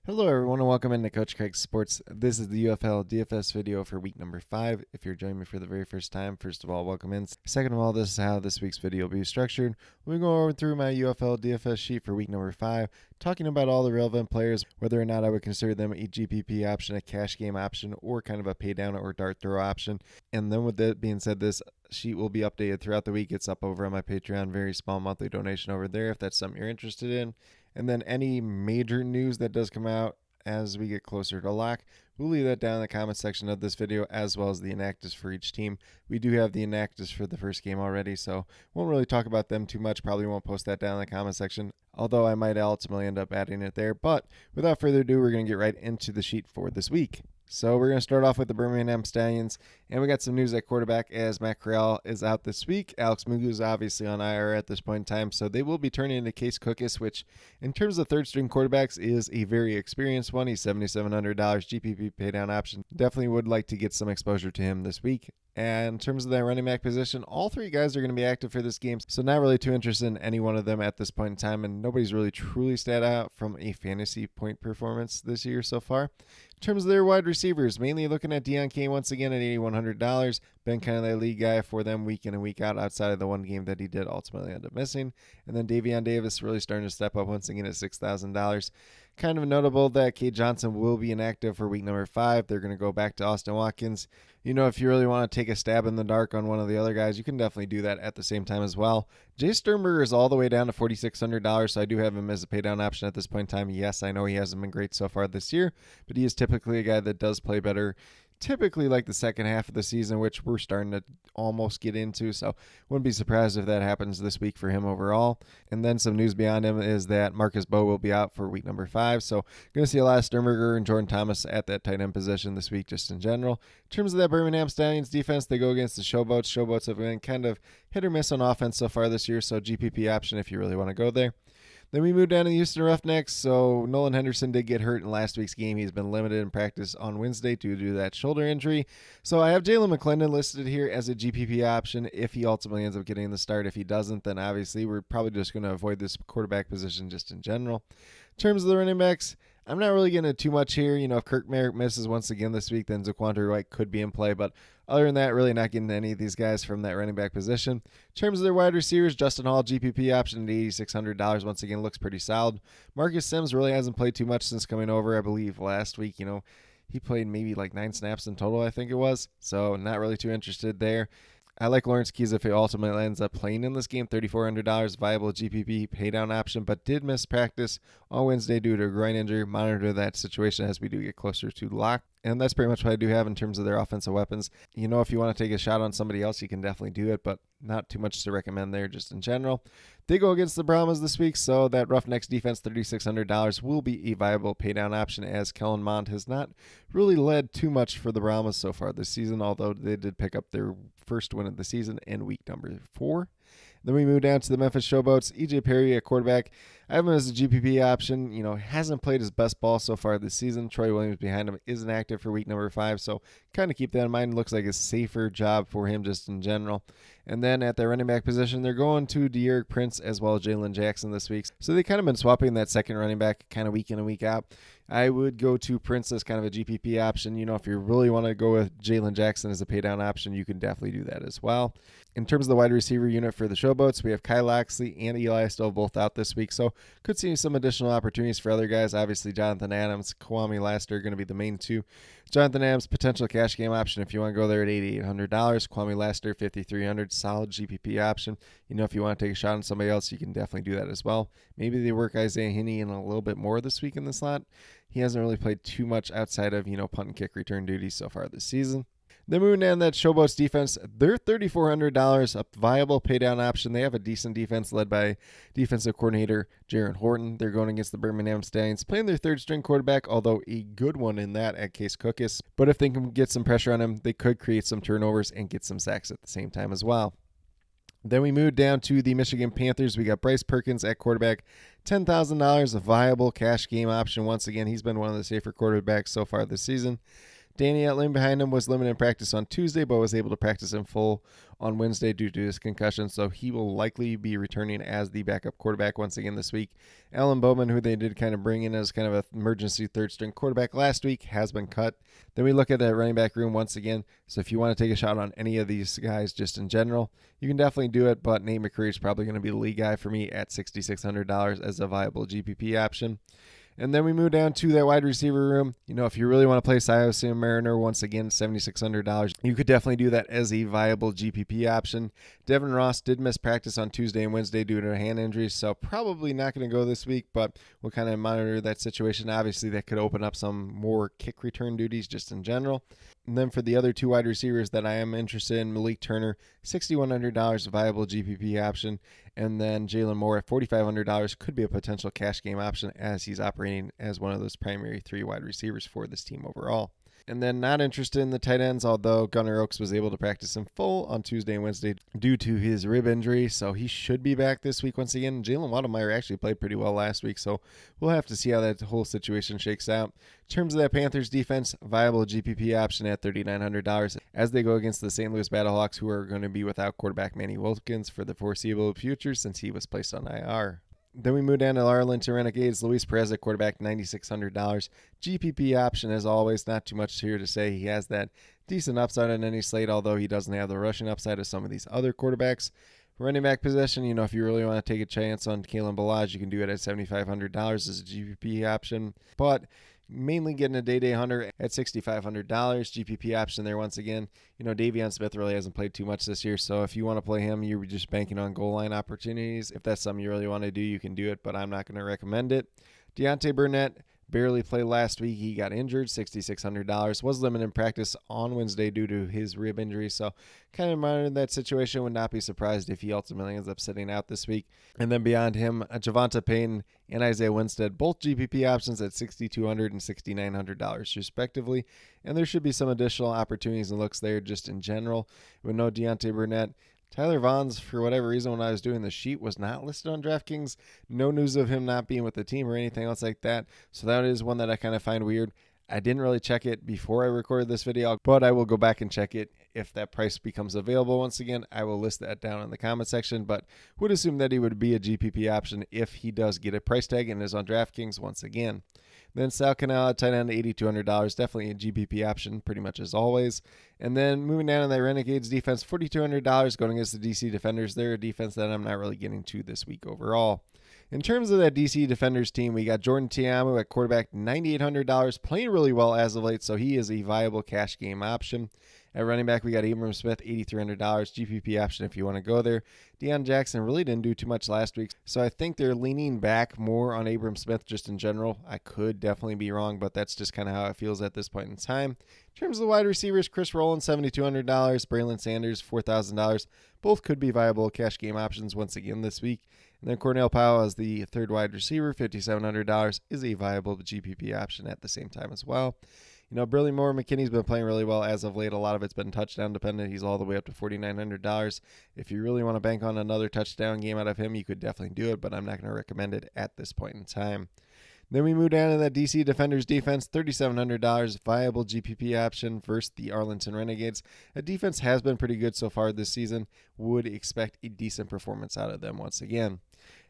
Hello everyone and welcome into Coach Craig's Sports. This is the UFL DFS video for week number 5. If you're joining me for the very first time, first of all, welcome in. Second of all, this is how this week's video will be structured. We'll go over through my UFL DFS sheet for week number 5, talking about all the relevant players, whether or not I would consider them a GPP option, a cash game option, or kind of a pay down or dart throw option. And then with that being said, this sheet will be updated throughout the week. It's up over on my Patreon, very small monthly donation over there if that's something you're interested in. And then any major news that does come out as we get closer to lock, we'll leave that down in the comment section of this video, as well as the inactives for each team. We do have the inactives for the first game already, so won't really talk about them too much. Probably won't post that down in the comment section, although I might ultimately end up adding it there. But without further ado, we're going to get right into the sheet for this week. So we're going to start off with the Birmingham Stallions, and we got some news at quarterback as Matt Corral is out this week. Alex Mugu is obviously on IR at this point in time, so they will be turning into Case Cookus, which in terms of third-string quarterbacks is a very experienced one. He's $7,700 GPP paydown option. Definitely would like to get some exposure to him this week. And in terms of that running back position, all three guys are going to be active for this game, so not really too interested in any one of them at this point in time, and nobody's really truly stat out from a fantasy point performance this year so far. In terms of their wide receivers, mainly looking at Deion Kane once again at $8,100. Been kind of the lead guy for them week in and week out outside of the one game that he did ultimately end up missing. And then Davion Davis really starting to step up once again at $6,000. Kind of notable that Cade Johnson will be inactive for week number 5. They're going to go back to Austin Watkins. You know, if you really want to take a stab in the dark on one of the other guys, you can definitely do that at the same time as well. Jay Sternberger is all the way down to $4,600, so I do have him as a paydown option at this point in time. Yes, I know he hasn't been great so far this year, but he is typically a guy that does play better typically like the second half of the season, which we're starting to almost get into, so wouldn't be surprised if that happens this week for him overall. And then some news beyond him is that Marcus Bowe will be out for week number 5, so going to see a lot of Sternberger and Jordan Thomas at that tight end position this week just in general. In terms of that Birmingham Stallions defense, they go against the Showboats. Showboats have been kind of hit or miss on offense so far this year, so GPP option if you really want to go there. Then we moved down to the Houston Roughnecks. So Nolan Henderson did get hurt in last week's game. He's been limited in practice on Wednesday due to that shoulder injury. So I have Jalen McClendon listed here as a GPP option if he ultimately ends up getting the start. If he doesn't, then obviously we're probably just going to avoid this quarterback position just in general. In terms of the running backs, I'm not really getting too much here. You know, if Kirk Merritt misses once again this week, then Zaquandre White could be in play. But other than that, really not getting any of these guys from that running back position. In terms of their wide receivers, Justin Hall, GPP option at $8,600. Once again, looks pretty solid. Marcus Sims really hasn't played too much since coming over, I believe, last week. You know, he played maybe like 9 snaps in total, I think it was. So not really too interested there. I like Lawrence Keys if he ultimately ends up playing in this game. $3,400 viable GPP paydown option, but did miss practice on Wednesday due to a groin injury. Monitor that situation as we do get closer to lock. And that's pretty much what I do have in terms of their offensive weapons. You know, if you want to take a shot on somebody else, you can definitely do it, but not too much to recommend there just in general. They go against the Brahmas this week, so that Roughnecks defense, $3,600, will be a viable paydown option as Kellen Mond has not really led too much for the Brahmas so far this season, although they did pick up their first win of the season in week number 4. Then we move down to the Memphis Showboats. EJ Perry at quarterback. I have him as a GPP option. You know, hasn't played his best ball so far this season. Troy Williams behind him is inactive for week number 5, so kind of keep that in mind. Looks like a safer job for him just in general. And then at their running back position, they're going to De'Aaron Prince as well as Jalen Jackson this week. So they kind of been swapping that second running back kind of week in and week out. I would go to Prince as kind of a GPP option. You know, if you really want to go with Jalen Jackson as a paydown option, you can definitely do that as well. In terms of the wide receiver unit for the Showboats, we have Kyle Loxley and Eli still both out this week, so could see some additional opportunities for other guys. Obviously, Jonathan Adams, Kwame Laster are going to be the main two. Jonathan Adams, potential cash game option if you want to go there at $8,800. Kwame Laster, $5,300, solid GPP option. You know, if you want to take a shot on somebody else, you can definitely do that as well. Maybe they work Isaiah Hinney in a little bit more this week in the slot. He hasn't really played too much outside of, you know, punt and kick return duties so far this season. Then moving down that Showboats defense, they're $3,400, a viable paydown option. They have a decent defense led by defensive coordinator Jaron Horton. They're going against the Birmingham Stallions, playing their third string quarterback, although a good one in that at Case Cookus. But if they can get some pressure on him, they could create some turnovers and get some sacks at the same time as well. Then we moved down to the Michigan Panthers. We got Bryce Perkins at quarterback, $10,000, a viable cash game option. Once again, he's been one of the safer quarterbacks so far this season. Danny Etling behind him was limited in practice on Tuesday, but was able to practice in full on Wednesday due to his concussion, so he will likely be returning as the backup quarterback once again this week. Alan Bowman, who they did kind of bring in as kind of an emergency third-string quarterback last week, has been cut. Then we look at that running back room once again, so if you want to take a shot on any of these guys just in general, you can definitely do it, but Nate McCreary is probably going to be the lead guy for me at $6,600 as a viable GPP option. And then we move down to that wide receiver room. If you really want to play Siosio Mariner, once again, $7,600, you could definitely do that as a viable GPP option. Devin Ross did miss practice on Tuesday and Wednesday due to a hand injury, so probably not going to go this week, but we'll kind of monitor that situation. Obviously, that could open up some more kick return duties just in general. And then for the other two wide receivers that I am interested in, Malik Turner, $6,100 viable GPP option. And then Jalen Moore at $4,500 could be a potential cash game option as he's operating as one of those primary three wide receivers for this team overall. And then not interested in the tight ends, although Gunnar Oaks was able to practice in full on Tuesday and Wednesday due to his rib injury, so he should be back this week once again. Jalen Waddlemeyer actually played pretty well last week, so we'll have to see how that whole situation shakes out. In terms of that Panthers defense, viable GPP option at $3,900 as they go against the St. Louis Battlehawks, who are going to be without quarterback Manny Wilkins for the foreseeable future since he was placed on IR. Then we move down to Arlington Renegades. Luis Perez at quarterback, $9,600. GPP option, as always, not too much here to say. He has that decent upside on any slate, although he doesn't have the rushing upside of some of these other quarterbacks. Running back position, if you really want to take a chance on Kalen Ballage, you can do it at $7,500 as a GPP option. But mainly getting a day hunter at $6,500 GPP option there once again. Davion Smith really hasn't played too much this year, so if you want to play him, you're just banking on goal line opportunities. If that's something you really want to do, you can do it, but I'm not going to recommend it. Deontay Burnett barely played last week. He got injured, $6,600. Was limited in practice on Wednesday due to his rib injury, so kind of monitored that situation. Would not be surprised if he ultimately ends up sitting out this week. And then beyond him, Javonta Payton and Isaiah Winstead, both GPP options at $6,200 and $6,900 respectively. And there should be some additional opportunities and looks there just in general. With no Deontay Burnett, Tyler Vaughns, for whatever reason, when I was doing the sheet, was not listed on DraftKings. No news of him not being with the team or anything else like that. So that is one that I kind of find weird. I didn't really check it before I recorded this video, but I will go back and check it. If that price becomes available once again, I will list that down in the comment section, but would assume that he would be a GPP option if he does get a price tag and is on DraftKings once again. Then Sal Cannell at tight end, $8,200, definitely a GPP option, pretty much as always. And then moving down to that Renegades defense, $4,200 going against the DC Defenders. They're a defense that I'm not really getting to this week overall. In terms of that DC Defenders team, we got Jordan Tiamu at quarterback, $9,800, playing really well as of late, so he is a viable cash game option. At running back, we got Abram Smith, $8,300, GPP option if you want to go there. Deion Jackson really didn't do too much last week, so I think they're leaning back more on Abram Smith just in general. I could definitely be wrong, but that's just kind of how it feels at this point in time. In terms of the wide receivers, Chris Rowland, $7,200, Braylon Sanders, $4,000. Both could be viable cash game options once again this week. And then Cornell Powell as the third wide receiver, $5,700, is a viable GPP option at the same time as well. Burley Moore McKinney's been playing really well as of late. A lot of it's been touchdown dependent. He's all the way up to $4,900. If you really want to bank on another touchdown game out of him, you could definitely do it, but I'm not going to recommend it at this point in time. Then we move down to that DC Defenders defense, $3,700, viable GPP option versus the Arlington Renegades. A defense has been pretty good so far this season. Would expect a decent performance out of them once again.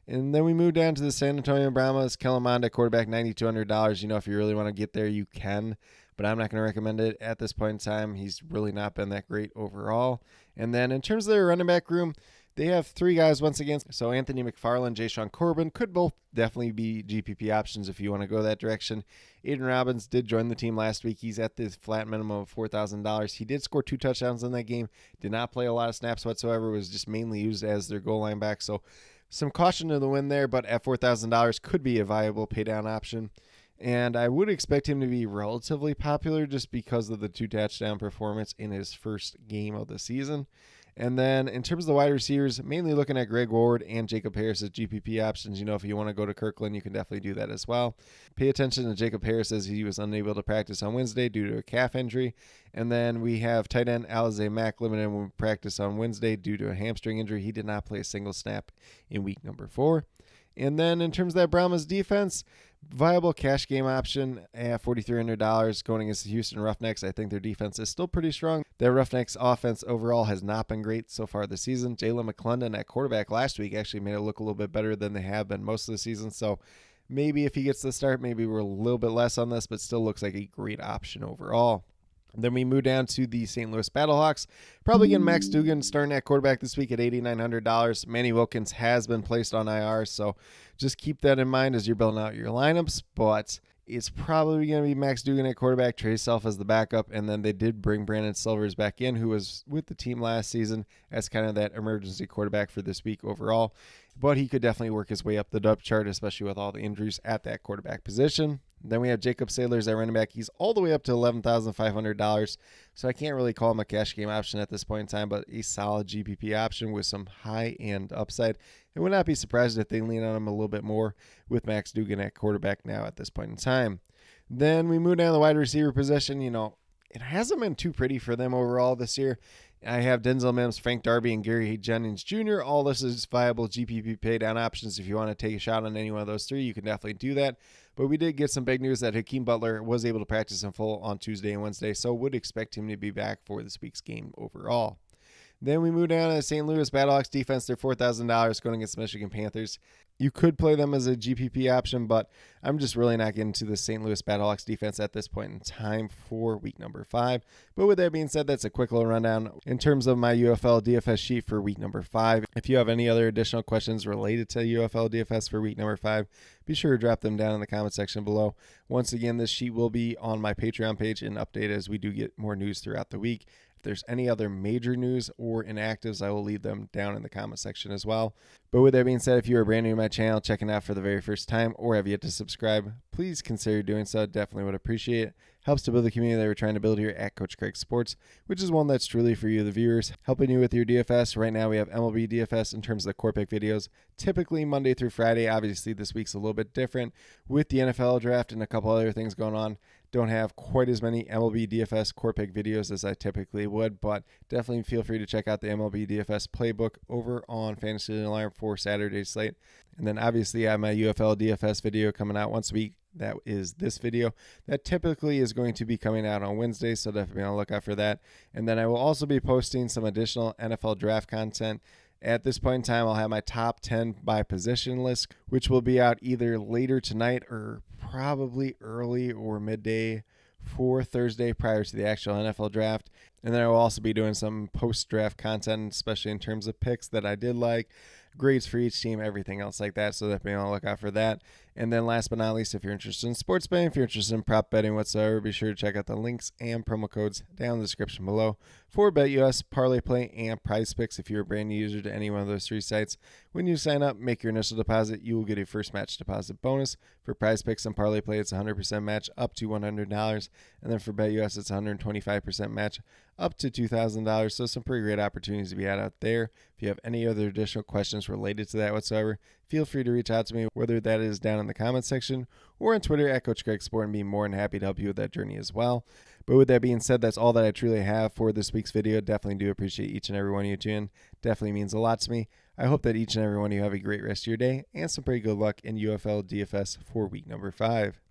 And then we move down to the San Antonio Brahmas, Kellen Mond at quarterback, $9,200. If you really want to get there, you can, but I'm not going to recommend it at this point in time. He's really not been that great overall. And then in terms of their running back room, they have three guys once again. So Anthony McFarland, Jayshon Corbin could both definitely be GPP options if you want to go that direction. Aiden Robbins did join the team last week. He's at the flat minimum of $4,000. He did score 2 touchdowns in that game. Did not play a lot of snaps whatsoever. Was just mainly used as their goal line back. So some caution to the wind there, but at $4,000 could be a viable paydown option. And I would expect him to be relatively popular just because of the 2 touchdown performance in his first game of the season. And then in terms of the wide receivers, mainly looking at Greg Ward and Jacob Harris as GPP options. If you want to go to Kirkland, you can definitely do that as well. Pay attention to Jacob Harris as he was unable to practice on Wednesday due to a calf injury. And then we have tight end Alize Mack limited in practice on Wednesday due to a hamstring injury. He did not play a single snap in week number 4. And then in terms of that Brahmas defense, Viable cash game option at $4,300 going against the Houston Roughnecks. I think their defense is still pretty strong. Their Roughnecks offense overall has not been great so far this season. Jalen McClendon at quarterback last week actually made it look a little bit better than they have been most of the season. So maybe if he gets the start, maybe we're a little bit less on this, but still looks like a great option overall. Then we move down to the St. Louis Battlehawks. Probably getting Max Dugan starting at quarterback this week at $8,900. Manny Wilkins has been placed on IR, so just keep that in mind as you're building out your lineups. But it's probably going to be Max Dugan at quarterback, Trey Self as the backup, and then they did bring Brandon Silvers back in, who was with the team last season as kind of that emergency quarterback for this week overall. But he could definitely work his way up the depth chart, especially with all the injuries at that quarterback position. Then we have Jacob Sailors at running back. He's all the way up to $11,500, so I can't really call him a cash game option at this point in time, but a solid GPP option with some high-end upside. I would not be surprised if they lean on him a little bit more with Max Dugan at quarterback now at this point in time. Then we move down to the wide receiver position. It hasn't been too pretty for them overall this year. I have Denzel Mims, Frank Darby, and Gary Jennings Jr. All this is viable GPP pay down options. If you want to take a shot on any one of those three, you can definitely do that. But we did get some big news that Hakeem Butler was able to practice in full on Tuesday and Wednesday, so would expect him to be back for this week's game overall. Then we move down to the St. Louis Battlehawks defense. They're $4,000 going against the Michigan Panthers. You could play them as a GPP option, but I'm just really not getting to the St. Louis Battlehawks defense at this point in time for week number 5. But with that being said, that's a quick little rundown in terms of my UFL DFS sheet for week number 5. If you have any other additional questions related to UFL DFS for week number 5, be sure to drop them down in the comment section below. Once again, this sheet will be on my Patreon page and updated as we do get more news throughout the week. If there's any other major news or inactives, I will leave them down in the comment section as well. But with that being said, if you are brand new to my channel, checking out for the very first time, or have yet to subscribe, please consider doing so. Definitely would appreciate it. Helps to build the community that we're trying to build here at Coach Craig Sports, which is one that's truly for you, the viewers, helping you with your DFS. Right now we have MLB DFS in terms of the core pick videos, typically Monday through Friday. Obviously this week's a little bit different with the NFL draft and a couple other things going on. Don't have quite as many MLB DFS core pick videos as I typically would, but definitely feel free to check out the MLB DFS playbook over on Fantasy Alarm for Saturday's slate. And then obviously I have my UFL DFS video coming out once a week. That is this video. That typically is going to be coming out on Wednesday, so definitely be on the lookout for that. And then I will also be posting some additional NFL draft content. At this point in time, I'll have my top 10 by position list, which will be out either later tonight or probably early or midday for Thursday prior to the actual NFL draft. And then I will also be doing some post-draft content, especially in terms of picks that I did like, grades for each team, everything else like that. So definitely on the lookout for that. And then last but not least, if you're interested in sports betting, if you're interested in prop betting whatsoever, be sure to check out the links and promo codes down in the description below for BetUS, Parlay Play, and Prize Picks. If you're a brand new user to any one of those three sites, when you sign up, make your initial deposit, you will get a first match deposit bonus. For Prize Picks and Parlay Play, it's 100% match up to $100. And then for BetUS, it's 125% match up to $2,000. So some pretty great opportunities to be had out there. If you have any other additional questions related to that whatsoever, feel free to reach out to me, whether that is down in the comments section or on Twitter at Coach Craig Sport, and be more than happy to help you with that journey as well. But with that being said, that's all that I truly have for this week's video. Definitely do appreciate each and every one of you tuning in. Definitely means a lot to me. I hope that each and every one of you have a great rest of your day and some pretty good luck in UFL DFS for week number 5.